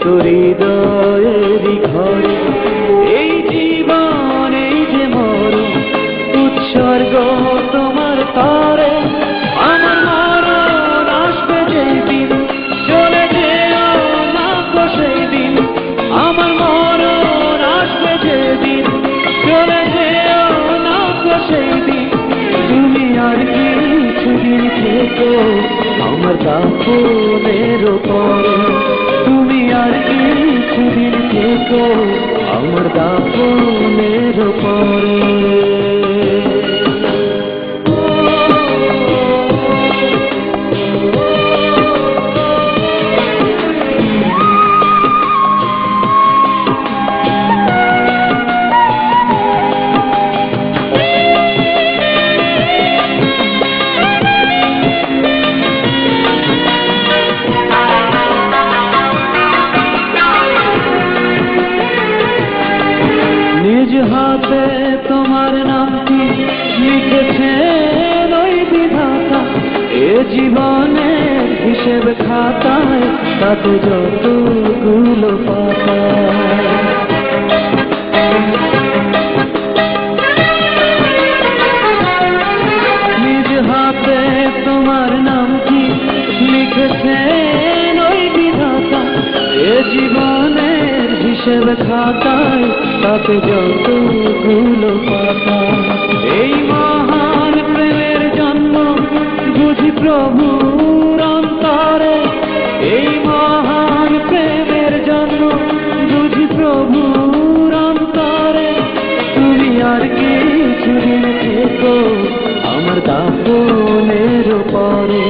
থেকো হৃদয়েরই ঘরে। এই জীবন এই যে মরণ, উৎসর্গ তোমার তরে। আমার মরণ আসবে যেই দিন, চলে যেও না গো সেই দিন। আমার মরণ আসবে যেদিন, চলে যেও না গো সেই দিন। তুমি আর কিছুদিন থেকো আমার দাফনের পরে। তুমি আর কিছুদিন থেকো আমার দাফনের পরে। নিজ হাতে তোমার নামটি লিখেছেন ওই বিধাতা। এ জীবনের হিসেব খাতায় তাতে যতগুলো পাতা। নিজ হাতে তোমার নামটি লিখেছেন ওই বিধাতা। এ জীবনের হিসেব খাতায় তাতে যতগুলো পাতা। এই মহান প্রেমের জন্ম বুঝি প্রভুর অন্তরে। এই মহান প্রেমের জন্ম বুঝি প্রভুর অন্তরে। তুমি আর কিছুদিন থেকো আমার দাফনের পরে।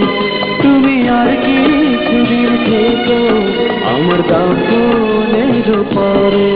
তুমি আর কিছুদিন থেকো আমার দাফনের পরে।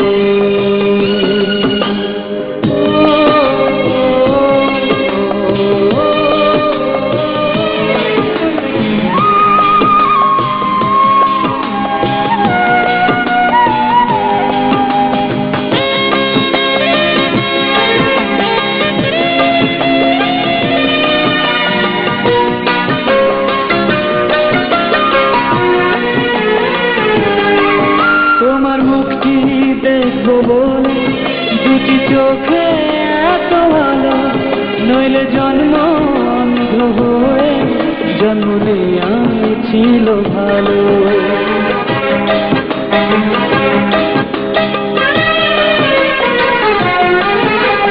তোমার মুখটি দেখবো বলে দুটি চোখে এত ভালো। নইলে জন্ম অন্ধ হয়ে জন্ম নেয়া ছিল ভালো।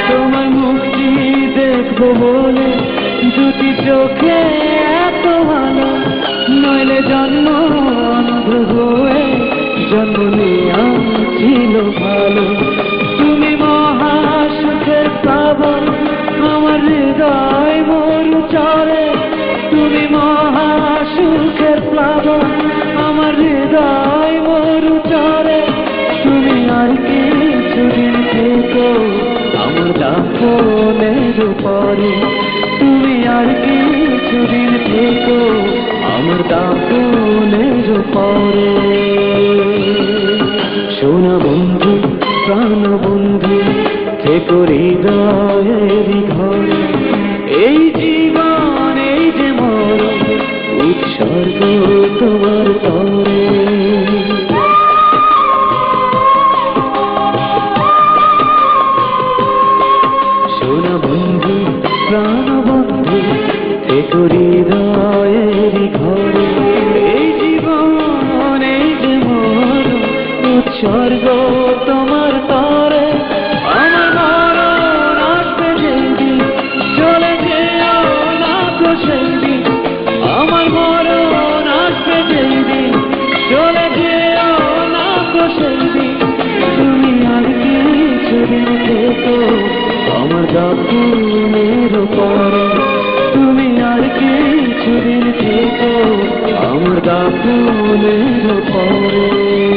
তোমার মুখটি দেখবো বলে দুটি চোখে এত ভালো। নইলে জন্ম অন্ধ হয়ে জন্ম নেয়া ছিল ভালো। তুমি মহাসুখের প্লাবন আমার হৃদয় মরু চরে। তুমি মহাসুখের প্লাবন আমার হৃদয় মরু চরে। তুমি আর কিছুদিন থেকো আমার দাফনের পরে। তুমি আর কিছুদিন থেকো আমার দাফনের পরে। সোনা বন্ধু প্রাণ বন্ধু থেকো হৃদয়েরই ঘরে। এই জীবন এই যে মরণ, উৎসর্গ তোমার তরে। সোনা বন্ধু প্রাণ বন্ধু থেকো হৃদয়েরই ঘরে। এই জীবন এই যে মরণ, উৎসর্গ তোমার তরে। আমার মরণ আসবে যেদিন, চলে যেও না গো সেই দিন। আমার মরণ আসবে যেদিন, চলে যেও না গো সেই দিন। তুমি আর কিছুদিন থেকো আমার দাফনের পরে। তুমি আর কিছুদিন থেকো আমার দাফনের পরে।